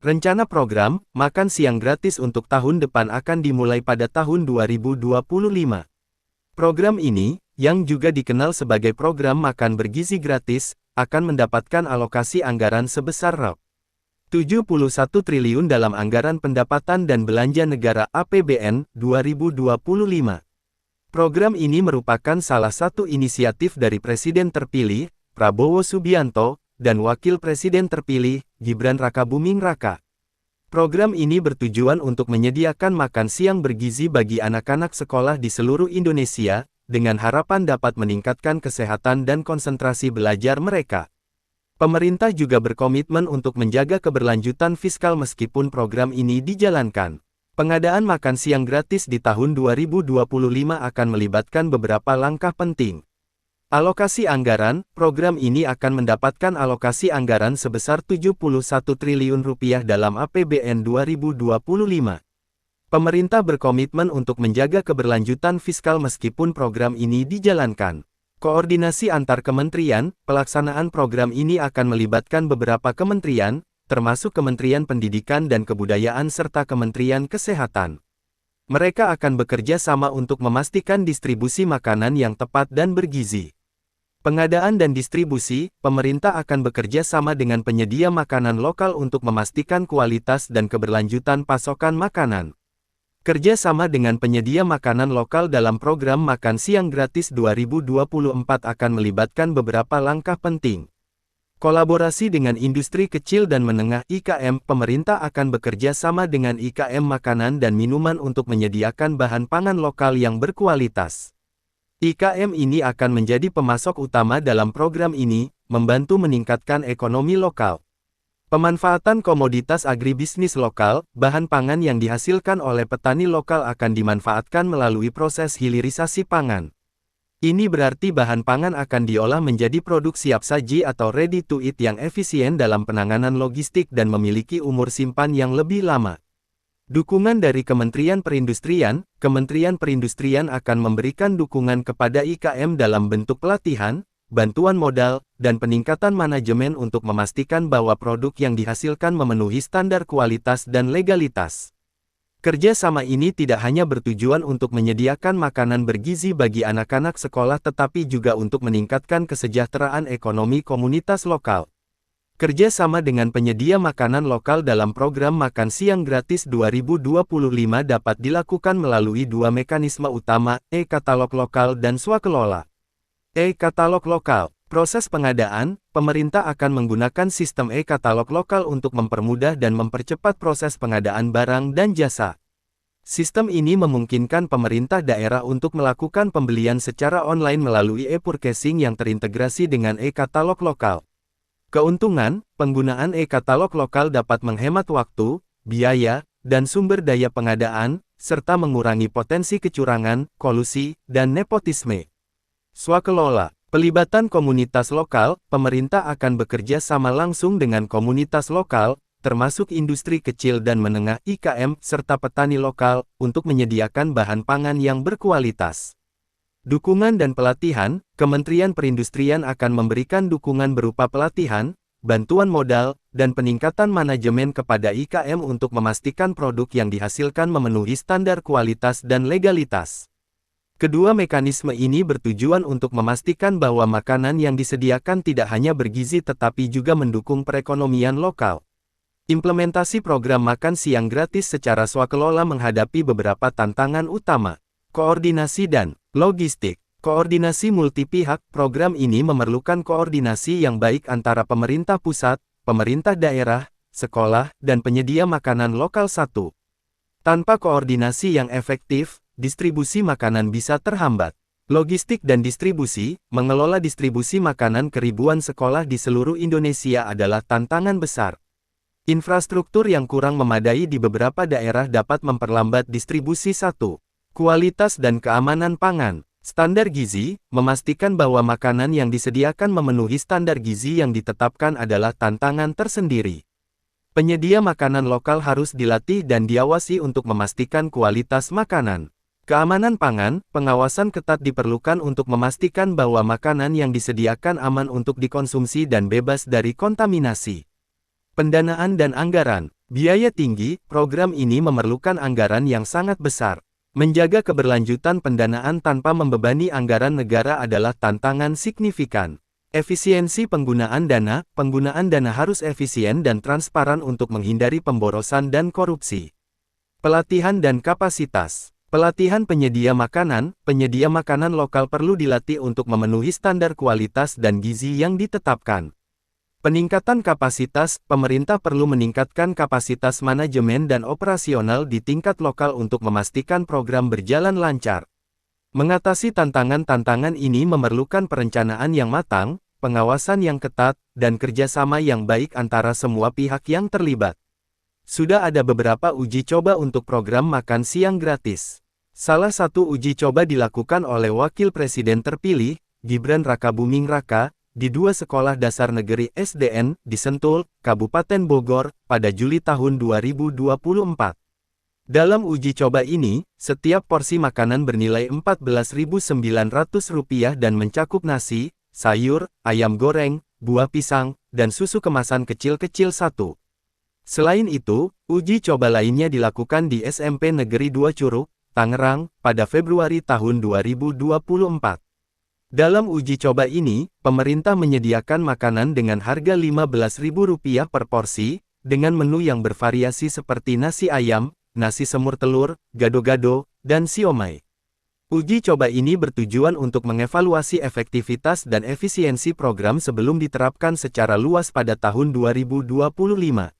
Rencana program makan siang gratis untuk tahun depan akan dimulai pada tahun 2025. Program ini, yang juga dikenal sebagai program makan bergizi gratis, akan mendapatkan alokasi anggaran sebesar Rp71 triliun dalam Anggaran Pendapatan dan Belanja Negara (APBN) 2025. Program ini merupakan salah satu inisiatif dari Presiden terpilih, Prabowo Subianto, dan Wakil Presiden terpilih, Gibran Rakabuming Raka. Program ini bertujuan untuk menyediakan makan siang bergizi bagi anak-anak sekolah di seluruh Indonesia, dengan harapan dapat meningkatkan kesehatan dan konsentrasi belajar mereka. Pemerintah juga berkomitmen untuk menjaga keberlanjutan fiskal meskipun program ini dijalankan. Pengadaan makan siang gratis di tahun 2025 akan melibatkan beberapa langkah penting. Alokasi anggaran, program ini akan mendapatkan alokasi anggaran sebesar Rp71 triliun dalam APBN 2025. Pemerintah berkomitmen untuk menjaga keberlanjutan fiskal meskipun program ini dijalankan. Koordinasi antar kementerian, pelaksanaan program ini akan melibatkan beberapa kementerian, termasuk Kementerian Pendidikan dan Kebudayaan serta Kementerian Kesehatan. Mereka akan bekerja sama untuk memastikan distribusi makanan yang tepat dan bergizi. Pengadaan dan distribusi, pemerintah akan bekerja sama dengan penyedia makanan lokal untuk memastikan kualitas dan keberlanjutan pasokan makanan. Kerja sama dengan penyedia makanan lokal dalam program Makan Siang Gratis 2024 akan melibatkan beberapa langkah penting. Kolaborasi dengan industri kecil dan menengah (IKM), pemerintah akan bekerja sama dengan IKM makanan dan minuman untuk menyediakan bahan pangan lokal yang berkualitas. IKM ini akan menjadi pemasok utama dalam program ini, membantu meningkatkan ekonomi lokal. Pemanfaatan komoditas agribisnis lokal, bahan pangan yang dihasilkan oleh petani lokal akan dimanfaatkan melalui proses hilirisasi pangan. Ini berarti bahan pangan akan diolah menjadi produk siap saji atau ready to eat yang efisien dalam penanganan logistik dan memiliki umur simpan yang lebih lama. Dukungan dari Kementerian Perindustrian akan memberikan dukungan kepada IKM dalam bentuk pelatihan, bantuan modal, dan peningkatan manajemen untuk memastikan bahwa produk yang dihasilkan memenuhi standar kualitas dan legalitas. Kerja sama ini tidak hanya bertujuan untuk menyediakan makanan bergizi bagi anak-anak sekolah tetapi juga untuk meningkatkan kesejahteraan ekonomi komunitas lokal. Kerja sama dengan penyedia makanan lokal dalam program Makan Siang Gratis 2025 dapat dilakukan melalui dua mekanisme utama, e-katalog lokal dan swakelola. E-katalog lokal. Proses pengadaan, pemerintah akan menggunakan sistem e-katalog lokal untuk mempermudah dan mempercepat proses pengadaan barang dan jasa. Sistem ini memungkinkan pemerintah daerah untuk melakukan pembelian secara online melalui e-purchasing yang terintegrasi dengan e-katalog lokal. Keuntungan, penggunaan e-katalog lokal dapat menghemat waktu, biaya, dan sumber daya pengadaan, serta mengurangi potensi kecurangan, kolusi, dan nepotisme. Swakelola. Pelibatan komunitas lokal, pemerintah akan bekerja sama langsung dengan komunitas lokal, termasuk industri kecil dan menengah (IKM) serta petani lokal, untuk menyediakan bahan pangan yang berkualitas. Dukungan dan pelatihan, Kementerian Perindustrian akan memberikan dukungan berupa pelatihan, bantuan modal, dan peningkatan manajemen kepada IKM untuk memastikan produk yang dihasilkan memenuhi standar kualitas dan legalitas. Kedua mekanisme ini bertujuan untuk memastikan bahwa makanan yang disediakan tidak hanya bergizi tetapi juga mendukung perekonomian lokal. Implementasi program makan siang gratis secara swakelola menghadapi beberapa tantangan utama. Koordinasi dan logistik. Koordinasi multipihak, program ini memerlukan koordinasi yang baik antara pemerintah pusat, pemerintah daerah, sekolah, dan penyedia makanan lokal satu. Tanpa koordinasi yang efektif, distribusi makanan bisa terhambat. Logistik dan distribusi, mengelola distribusi makanan ke ribuan sekolah di seluruh Indonesia adalah tantangan besar. Infrastruktur yang kurang memadai di beberapa daerah dapat memperlambat distribusi satu. Kualitas dan keamanan pangan. Standar gizi, memastikan bahwa makanan yang disediakan memenuhi standar gizi yang ditetapkan adalah tantangan tersendiri. Penyedia makanan lokal harus dilatih dan diawasi untuk memastikan kualitas makanan. Keamanan pangan, pengawasan ketat diperlukan untuk memastikan bahwa makanan yang disediakan aman untuk dikonsumsi dan bebas dari kontaminasi. Pendanaan dan anggaran. Biaya tinggi, program ini memerlukan anggaran yang sangat besar. Menjaga keberlanjutan pendanaan tanpa membebani anggaran negara adalah tantangan signifikan. Efisiensi penggunaan dana harus efisien dan transparan untuk menghindari pemborosan dan korupsi. Pelatihan dan kapasitas. Pelatihan penyedia makanan lokal perlu dilatih untuk memenuhi standar kualitas dan gizi yang ditetapkan. Peningkatan kapasitas, pemerintah perlu meningkatkan kapasitas manajemen dan operasional di tingkat lokal untuk memastikan program berjalan lancar. Mengatasi tantangan-tantangan ini memerlukan perencanaan yang matang, pengawasan yang ketat, dan kerjasama yang baik antara semua pihak yang terlibat. Sudah ada beberapa uji coba untuk program makan siang gratis. Salah satu uji coba dilakukan oleh Wakil Presiden terpilih, Gibran Rakabuming Raka, di 2 sekolah dasar negeri SDN, di Sentul, Kabupaten Bogor, pada Juli tahun 2024. Dalam uji coba ini, setiap porsi makanan bernilai Rp14.900 dan mencakup nasi, sayur, ayam goreng, buah pisang, dan susu kemasan kecil-kecil 1. Selain itu, uji coba lainnya dilakukan di SMP Negeri 2 Curug, Tangerang, pada Februari tahun 2024. Dalam uji coba ini, pemerintah menyediakan makanan dengan harga Rp15.000 per porsi, dengan menu yang bervariasi seperti nasi ayam, nasi semur telur, gado-gado, dan siomay. Uji coba ini bertujuan untuk mengevaluasi efektivitas dan efisiensi program sebelum diterapkan secara luas pada tahun 2025.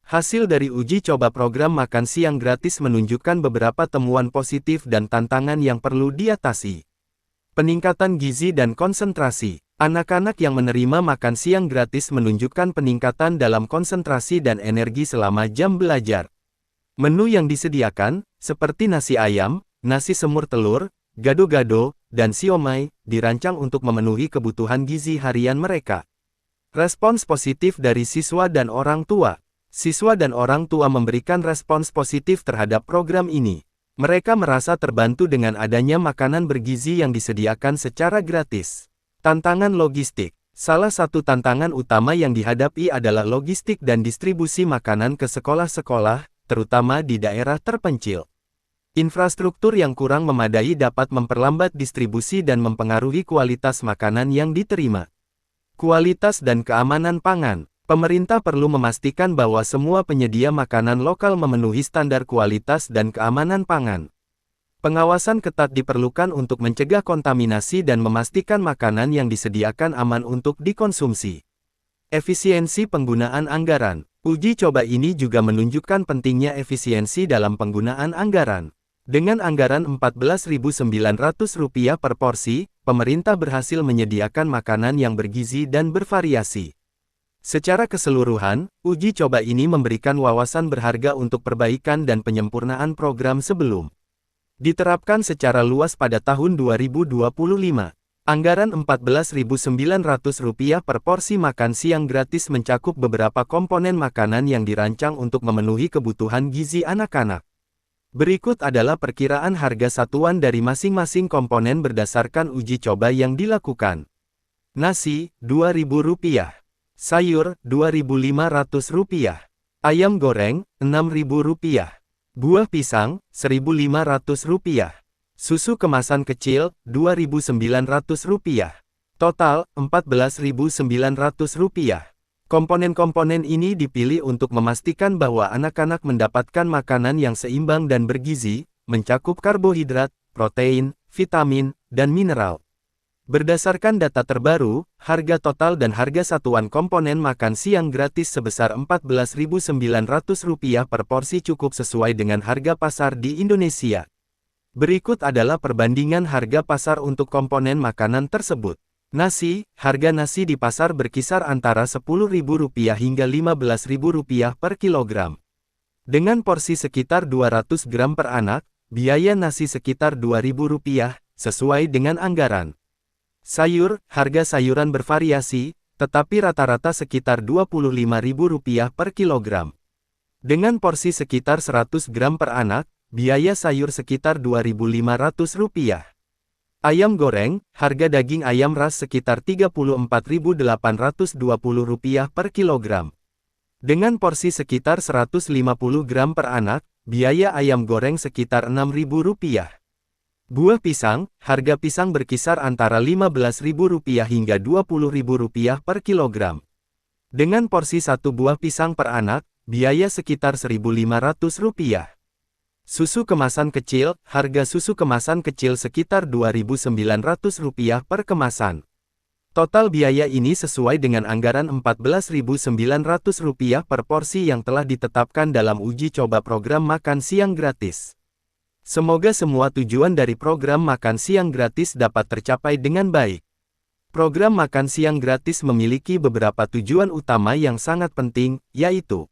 Hasil dari uji coba program makan siang gratis menunjukkan beberapa temuan positif dan tantangan yang perlu diatasi. Peningkatan gizi dan konsentrasi. Anak-anak yang menerima makan siang gratis menunjukkan peningkatan dalam konsentrasi dan energi selama jam belajar. Menu yang disediakan, seperti nasi ayam, nasi semur telur, gado-gado, dan siomay, dirancang untuk memenuhi kebutuhan gizi harian mereka. Respons positif dari siswa dan orang tua. Siswa dan orang tua memberikan respons positif terhadap program ini. Mereka merasa terbantu dengan adanya makanan bergizi yang disediakan secara gratis. Tantangan logistik. Salah satu tantangan utama yang dihadapi adalah logistik dan distribusi makanan ke sekolah-sekolah, terutama di daerah terpencil. Infrastruktur yang kurang memadai dapat memperlambat distribusi dan mempengaruhi kualitas makanan yang diterima. Kualitas dan keamanan pangan. Pemerintah perlu memastikan bahwa semua penyedia makanan lokal memenuhi standar kualitas dan keamanan pangan. Pengawasan ketat diperlukan untuk mencegah kontaminasi dan memastikan makanan yang disediakan aman untuk dikonsumsi. Efisiensi penggunaan anggaran. Uji coba ini juga menunjukkan pentingnya efisiensi dalam penggunaan anggaran. Dengan anggaran Rp14.900 per porsi, pemerintah berhasil menyediakan makanan yang bergizi dan bervariasi. Secara keseluruhan, uji coba ini memberikan wawasan berharga untuk perbaikan dan penyempurnaan program sebelum diterapkan secara luas pada tahun 2025. Anggaran Rp14.900 per porsi makan siang gratis mencakup beberapa komponen makanan yang dirancang untuk memenuhi kebutuhan gizi anak-anak. Berikut adalah perkiraan harga satuan dari masing-masing komponen berdasarkan uji coba yang dilakukan. Nasi, Rp2.000. Sayur, Rp2.500. Ayam goreng, Rp6.000. Buah pisang, Rp1.500. Susu kemasan kecil, Rp2.900. Total, Rp14.900. Komponen-komponen ini dipilih untuk memastikan bahwa anak-anak mendapatkan makanan yang seimbang dan bergizi, mencakup karbohidrat, protein, vitamin, dan mineral. Berdasarkan data terbaru, harga total dan harga satuan komponen makan siang gratis sebesar Rp14.900 per porsi cukup sesuai dengan harga pasar di Indonesia. Berikut adalah perbandingan harga pasar untuk komponen makanan tersebut. Nasi, harga nasi di pasar berkisar antara Rp10.000 hingga Rp15.000 per kilogram. Dengan porsi sekitar 200 gram per anak, biaya nasi sekitar Rp2.000, sesuai dengan anggaran. Sayur, harga sayuran bervariasi, tetapi rata-rata sekitar Rp25.000 per kilogram. Dengan porsi sekitar 100 gram per anak, biaya sayur sekitar Rp2.500. Ayam goreng, harga daging ayam ras sekitar Rp34.820 per kilogram. Dengan porsi sekitar 150 gram per anak, biaya ayam goreng sekitar Rp6.000. Buah pisang, harga pisang berkisar antara Rp15.000 hingga Rp20.000 per kilogram. Dengan porsi satu buah pisang per anak, biaya sekitar Rp1.500. Susu kemasan kecil, harga susu kemasan kecil sekitar Rp2.900 per kemasan. Total biaya ini sesuai dengan anggaran Rp14.900 per porsi yang telah ditetapkan dalam uji coba program makan siang gratis. Semoga semua tujuan dari program makan siang gratis dapat tercapai dengan baik. Program makan siang gratis memiliki beberapa tujuan utama yang sangat penting, yaitu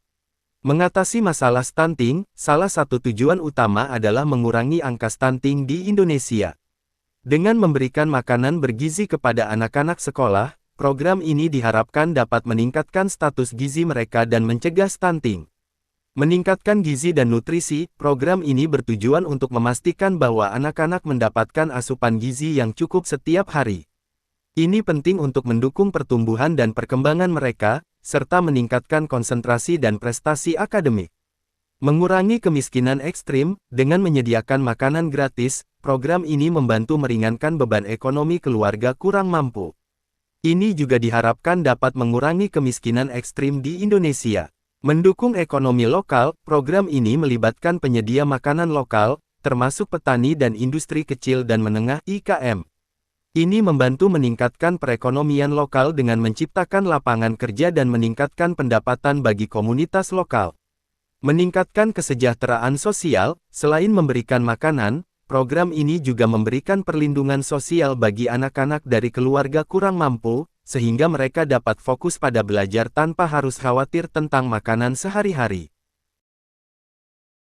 mengatasi masalah stunting. Salah satu tujuan utama adalah mengurangi angka stunting di Indonesia. Dengan memberikan makanan bergizi kepada anak-anak sekolah, program ini diharapkan dapat meningkatkan status gizi mereka dan mencegah stunting. Meningkatkan gizi dan nutrisi, program ini bertujuan untuk memastikan bahwa anak-anak mendapatkan asupan gizi yang cukup setiap hari. Ini penting untuk mendukung pertumbuhan dan perkembangan mereka, serta meningkatkan konsentrasi dan prestasi akademik. Mengurangi kemiskinan ekstrim, dengan menyediakan makanan gratis, program ini membantu meringankan beban ekonomi keluarga kurang mampu. Ini juga diharapkan dapat mengurangi kemiskinan ekstrim di Indonesia. Mendukung ekonomi lokal, program ini melibatkan penyedia makanan lokal, termasuk petani dan industri kecil dan menengah (IKM). Ini membantu meningkatkan perekonomian lokal dengan menciptakan lapangan kerja dan meningkatkan pendapatan bagi komunitas lokal. Meningkatkan kesejahteraan sosial, selain memberikan makanan, program ini juga memberikan perlindungan sosial bagi anak-anak dari keluarga kurang mampu, sehingga mereka dapat fokus pada belajar tanpa harus khawatir tentang makanan sehari-hari.